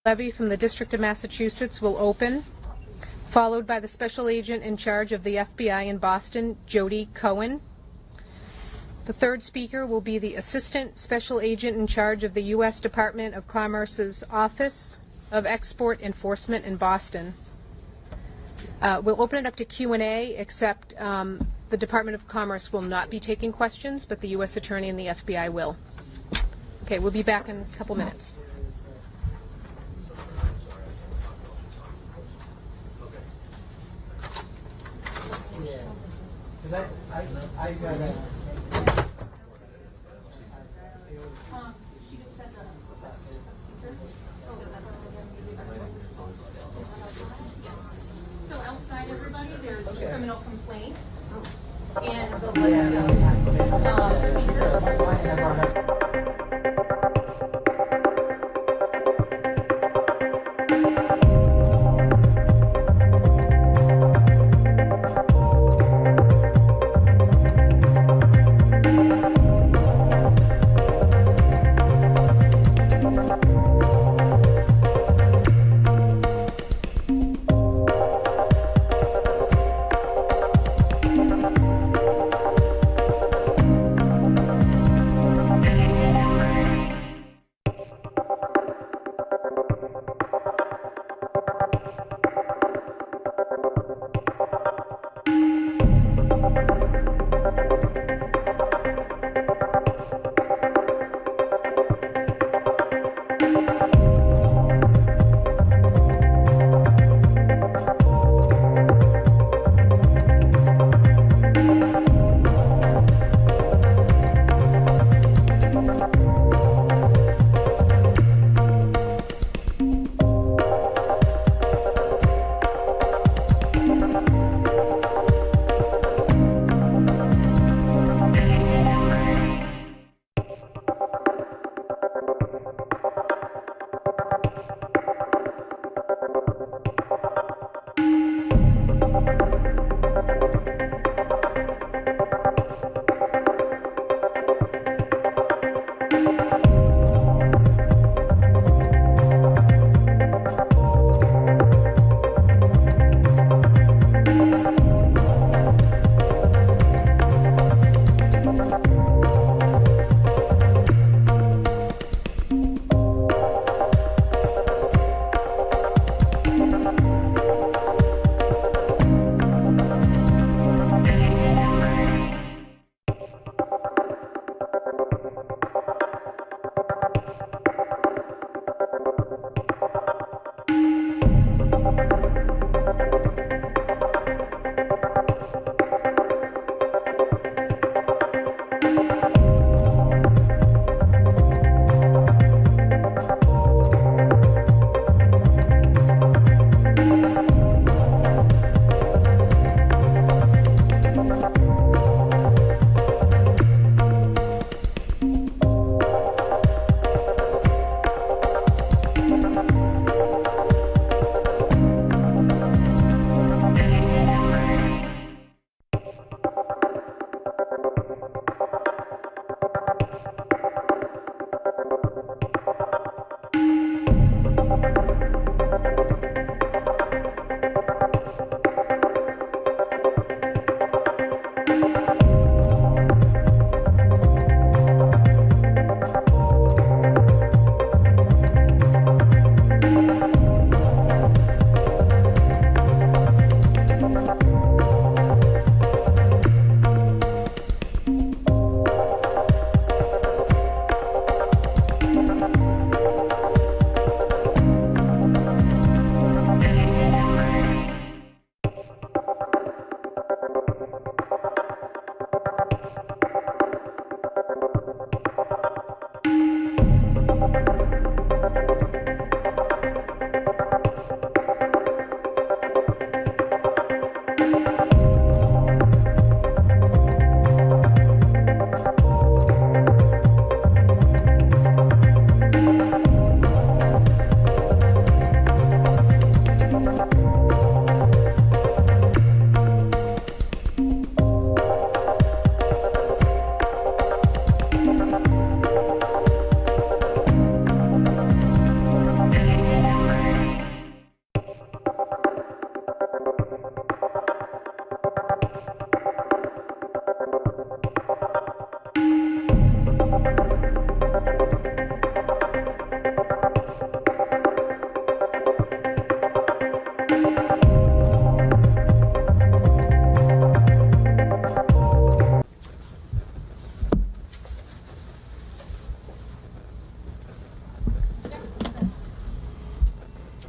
Levy from the District of Massachusetts will open, followed by the Special Agent in charge of the FBI in Boston, Jody Cohen. The third speaker will be the Assistant Special Agent in charge of the U.S. Department of Commerce's Office of Export Enforcement in Boston. We'll open it up to Q&A, except the Department of Commerce will not be taking questions, but the U.S. Attorney and the FBI will. Okay, we'll be back in a couple minutes. I got it. She just said that so outside everybody, there's a criminal complaint and the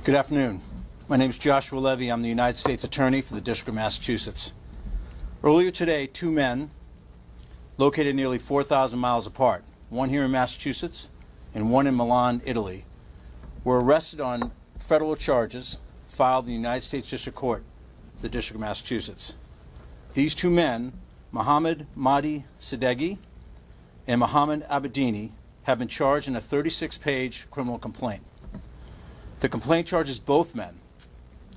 Good afternoon. My name is Joshua Levy. I'm the United States Attorney for the District of Massachusetts. Earlier today, two men, located nearly 4,000 miles apart, one here in Massachusetts and one in Milan, Italy, were arrested on federal charges filed in the United States District Court for the District of Massachusetts. These two men, Mohammed Mahdi Sadeghi and Mohammed Abedini, have been charged in a 36-page criminal complaint. The complaint charges both men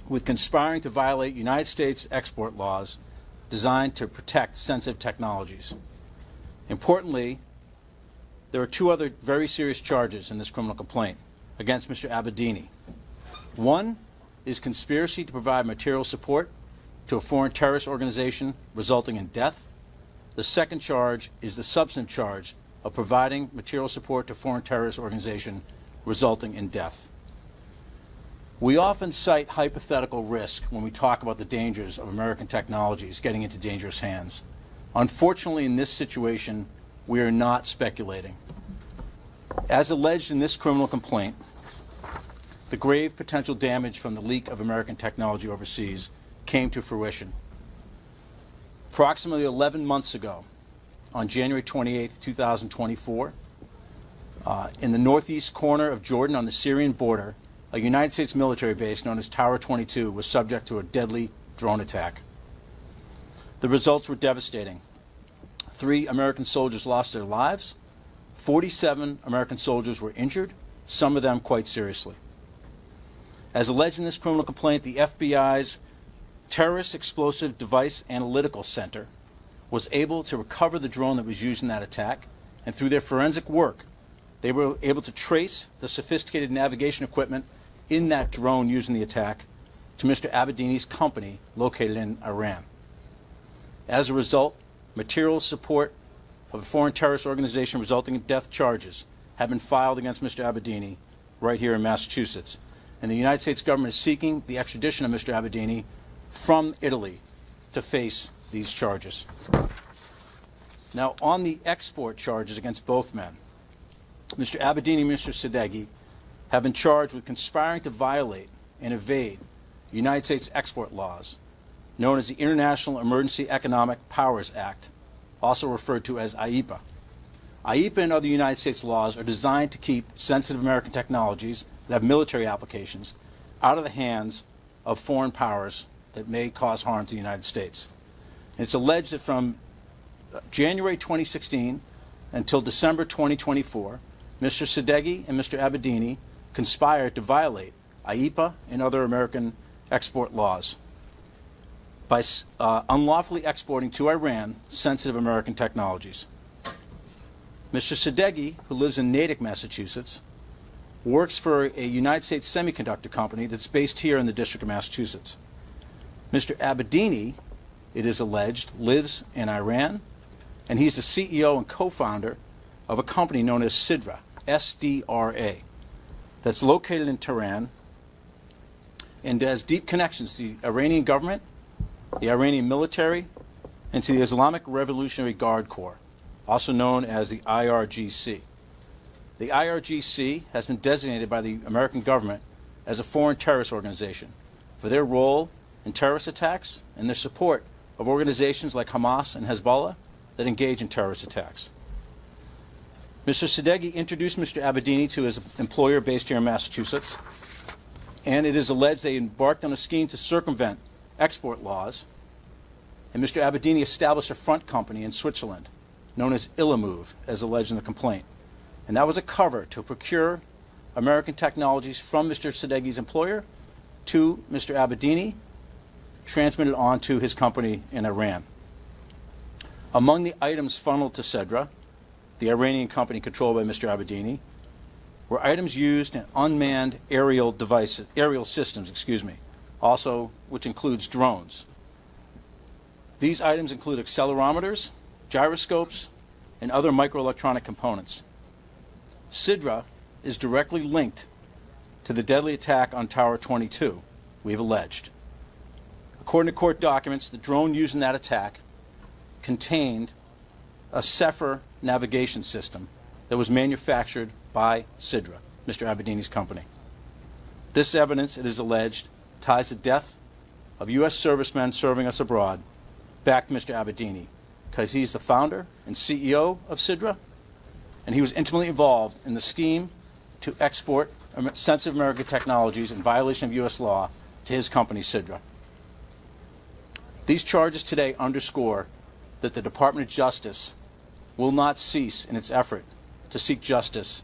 with conspiring to violate United States export laws designed to protect sensitive technologies. Importantly, there are two other very serious charges in this criminal complaint against Mr. Abedini. One is conspiracy to provide material support to a foreign terrorist organization resulting in death. The second charge is the substantive charge of providing material support to a foreign terrorist organization resulting in death. We often cite hypothetical risk when we talk about the dangers of American technologies getting into dangerous hands. Unfortunately, in this situation, we are not speculating. As alleged in this criminal complaint, the grave potential damage from the leak of American technology overseas came to fruition. Approximately 11 months ago, on January 28, 2024, in the northeast corner of Jordan on the Syrian border, a United States military base known as Tower 22 was subject to a deadly drone attack. The results were devastating. 3 American soldiers lost their lives. 47 American soldiers were injured, some of them quite seriously. As alleged in this criminal complaint, the FBI's Terrorist Explosive Device Analytical Center was able to recover the drone that was used in that attack, and through their forensic work, they were able to trace the sophisticated navigation equipment in that drone used in the attack to Mr. Abedini's company located in Iran. As a result, material support of a foreign terrorist organization resulting in death charges have been filed against Mr. Abedini right here in Massachusetts. And the United States government is seeking the extradition of Mr. Abedini from Italy to face these charges. Now, on the export charges against both men, Mr. Abedini and Mr. Sadeghi have been charged with conspiring to violate and evade United States export laws, known as the International Emergency Economic Powers Act, also referred to as IEPA. IEPA and other United States laws are designed to keep sensitive American technologies that have military applications out of the hands of foreign powers that may cause harm to the United States. And it's alleged that from January 2016 until December 2024, Mr. Sadeghi and Mr. Abedini conspired to violate IEPA and other American export laws by unlawfully exporting to Iran sensitive American technologies. Mr. Sadeghi, who lives in Natick, Massachusetts, works for a United States semiconductor company that's based here in the District of Massachusetts. Mr. Abedini, it is alleged, lives in Iran, and he's the CEO and co-founder of a company known as Sidra, SDRA, that's located in Tehran and has deep connections to the Iranian government, the Iranian military, and to the Islamic Revolutionary Guard Corps, also known as the IRGC. The IRGC has been designated by the American government as a foreign terrorist organization for their role in terrorist attacks and their support of organizations like Hamas and Hezbollah that engage in terrorist attacks. Mr. Sadeghi introduced Mr. Abedini to his employer based here in Massachusetts, and it is alleged they embarked on a scheme to circumvent export laws, and Mr. Abedini established a front company in Switzerland known as Illamove, as alleged in the complaint. And that was a cover to procure American technologies from Mr. Sadeghi's employer to Mr. Abedini, transmitted on to his company in Iran. Among the items funneled to Sidra, the Iranian company controlled by Mr. Abedini, were items used in unmanned aerial systems, also which includes drones. These items include accelerometers, gyroscopes, and other microelectronic components. Sidra is directly linked to the deadly attack on Tower 22, we've alleged. According to court documents, the drone used in that attack contained a Zephyr navigation system that was manufactured by Sidra, Mr. Abedini's company. This evidence, it is alleged, ties the death of U.S. servicemen serving us abroad back to Mr. Abedini, because he's the founder and CEO of Sidra, and he was intimately involved in the scheme to export sensitive American technologies in violation of U.S. law to his company, Sidra. These charges today underscore that the Department of Justice will not cease in its effort to seek justice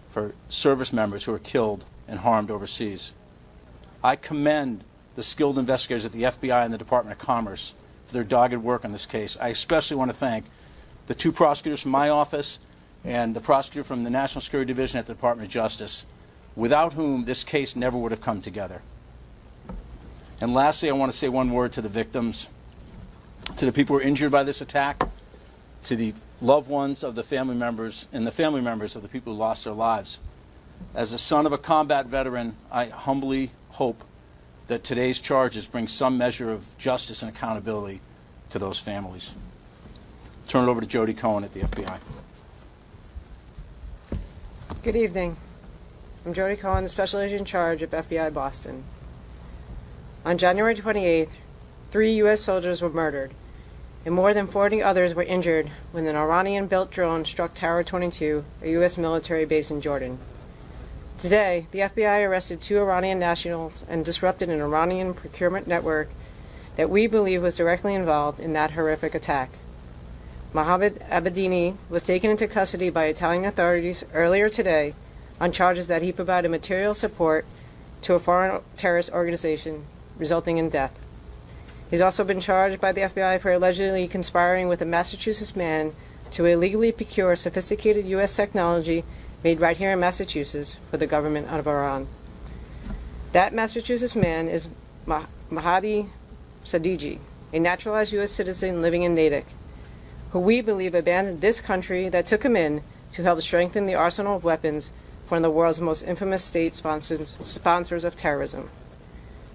for service members who are killed and harmed overseas. I commend the skilled investigators at the FBI and the Department of Commerce for their dogged work on this case. I especially want to thank the two prosecutors from my office and the prosecutor from the National Security Division at the Department of Justice, without whom this case never would have come together. And lastly, I want to say one word to the victims, to the people who were injured by this attack, to the loved ones of the family members and the family members of the people who lost their lives. As the son of a combat veteran, I humbly hope that today's charges bring some measure of justice and accountability to those families. Turn it over to Jody Cohen at the FBI. Good evening. I'm Jody Cohen, the Special Agent in charge of FBI Boston. On January 28th, 3 U.S. soldiers were murdered, and more than 40 others were injured when an Iranian-built drone struck Tower 22, a U.S. military base in Jordan. Today, the FBI arrested 2 Iranian nationals and disrupted an Iranian procurement network that we believe was directly involved in that horrific attack. Mohammed Abedini was taken into custody by Italian authorities earlier today on charges that he provided material support to a foreign terrorist organization, resulting in death. He's also been charged by the FBI for allegedly conspiring with a Massachusetts man to illegally procure sophisticated U.S. technology made right here in Massachusetts for the government of Iran. That Massachusetts man is Mahdi Sadeghi, a naturalized U.S. citizen living in Natick, who we believe abandoned this country that took him in to help strengthen the arsenal of weapons for one of the world's most infamous state sponsors of terrorism.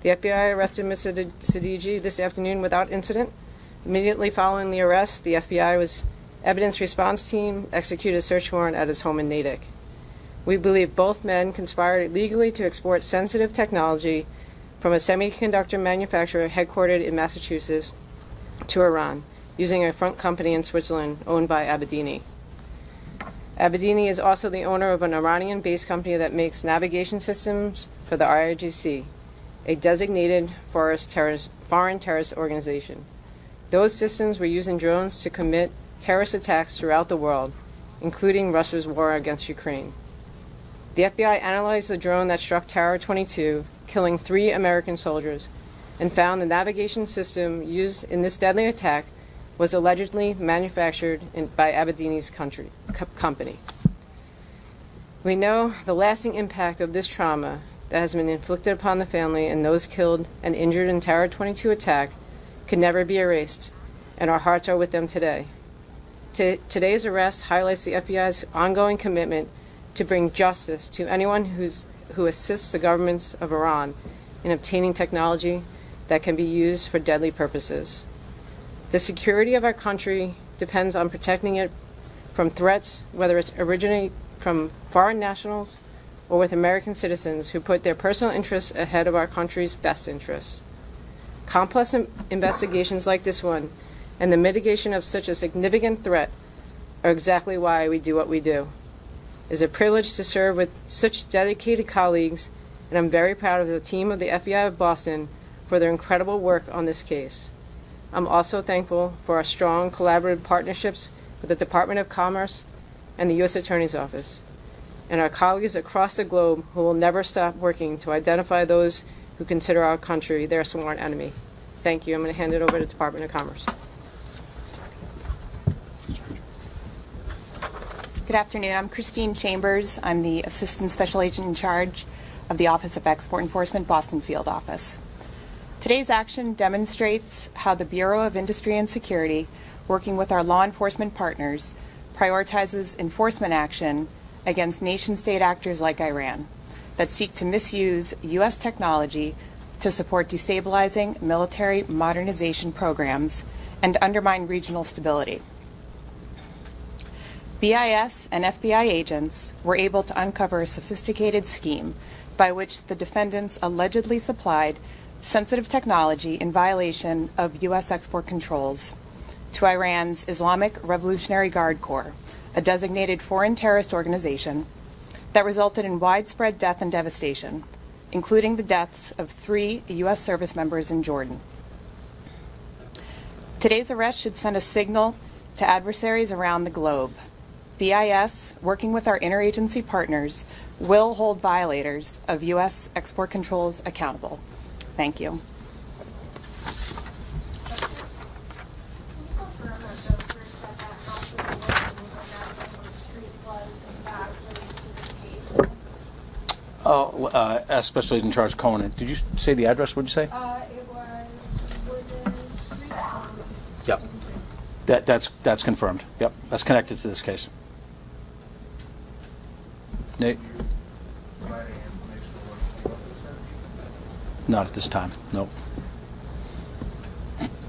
The FBI arrested Mr. Sadeghi this afternoon without incident. Immediately following the arrest, the FBI's evidence response team executed a search warrant at his home in Natick. We believe both men conspired illegally to export sensitive technology from a semiconductor manufacturer headquartered in Massachusetts to Iran, using a front company in Switzerland owned by Abedini. Abedini is also the owner of an Iranian-based company that makes navigation systems for the IRGC, a designated foreign terrorist organization. Those systems were using drones to commit terrorist attacks throughout the world, including Russia's war against Ukraine. The FBI analyzed the drone that struck Tower 22, killing 3 American soldiers, and found the navigation system used in this deadly attack was allegedly manufactured by Abedini's company. We know the lasting impact of this trauma that has been inflicted upon the family and those killed and injured in Tower 22 attack can never be erased, and our hearts are with them today. Today's arrest highlights the FBI's ongoing commitment to bring justice to anyone who assists the governments of Iran in obtaining technology that can be used for deadly purposes. The security of our country depends on protecting it from threats, whether it's originate from foreign nationals or with American citizens who put their personal interests ahead of our country's best interests. Complex investigations like this one and the mitigation of such a significant threat are exactly why we do what we do. It is a privilege to serve with such dedicated colleagues, and I'm very proud of the team of the FBI of Boston for their incredible work on this case. I'm also thankful for our strong collaborative partnerships with the Department of Commerce and the U.S. Attorney's Office, and our colleagues across the globe who will never stop working to identify those who consider our country their sworn enemy. Thank you. I'm going to hand it over to the Department of Commerce. Good afternoon. I'm Christine Chambers. I'm the Assistant Special Agent in charge of the Office of Export Enforcement, Boston Field Office. Today's action demonstrates how the Bureau of Industry and Security, working with our law enforcement partners, prioritizes enforcement action against nation-state actors like Iran that seek to misuse U.S. technology to support destabilizing military modernization programs and undermine regional stability. BIS and FBI agents were able to uncover a sophisticated scheme by which the defendants allegedly supplied sensitive technology in violation of U.S. export controls to Iran's Islamic Revolutionary Guard Corps, a designated foreign terrorist organization that resulted in widespread death and devastation, including the deaths of 3 U.S. service members in Jordan. Today's arrest should send a signal to adversaries around the globe. BIS, working with our interagency partners, will hold violators of U.S. export controls accountable. Thank you. Can you confirm that those groups that house that were working on that street was in fact related to this case? Oh, as Special Agent in Charge Cohen, did you say the address? What did you say? It was Woodland Street. Yep. That's confirmed. Yep, that's connected to this case. Nate? Not at this time, no.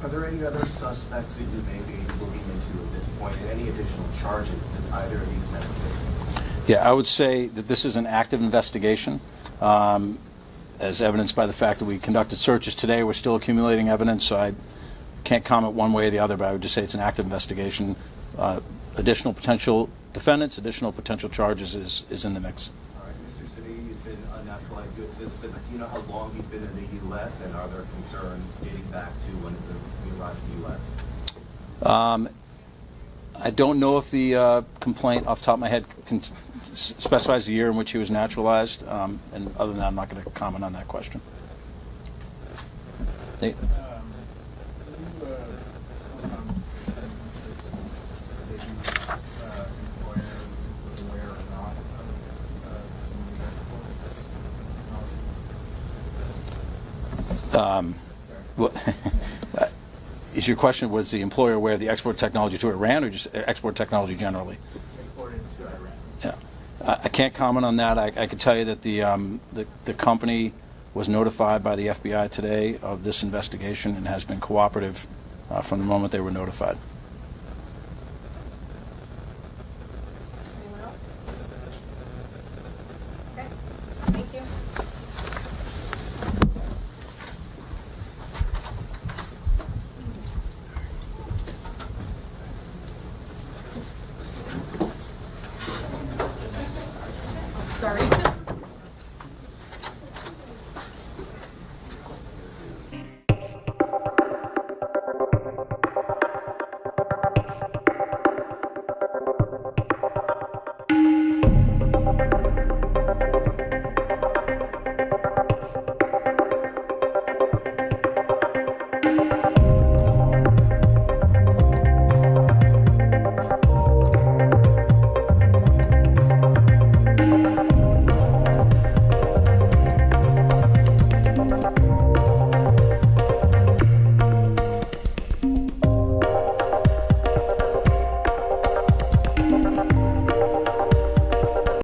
Are there any other suspects that you may be looking into at this point, and any additional charges that either of these men have faced? Yeah, I would say that this is an active investigation, as evidenced by the fact that we conducted searches today. We're still accumulating evidence, so I can't comment one way or the other, but I would just say it's an active investigation. Additional potential defendants, additional potential charges is in the mix. All right, Mr. City, he's been a naturalized U.S. citizen. Do you know how long he's been in the U.S., and are there concerns dating back to when he arrived in the U.S.? I don't know if the complaint, off the top of my head, specifies the year in which he was naturalized, and other than that, I'm not going to comment on that question. Nate? Is your question, was the employer aware of the export technology to Iran, or just export technology generally? Exported to Iran. Yeah, I can't comment on that. I can tell you that the company was notified by the FBI today of this investigation and has been cooperative from the moment they were notified. Anyone else? Okay, thank you. Sorry.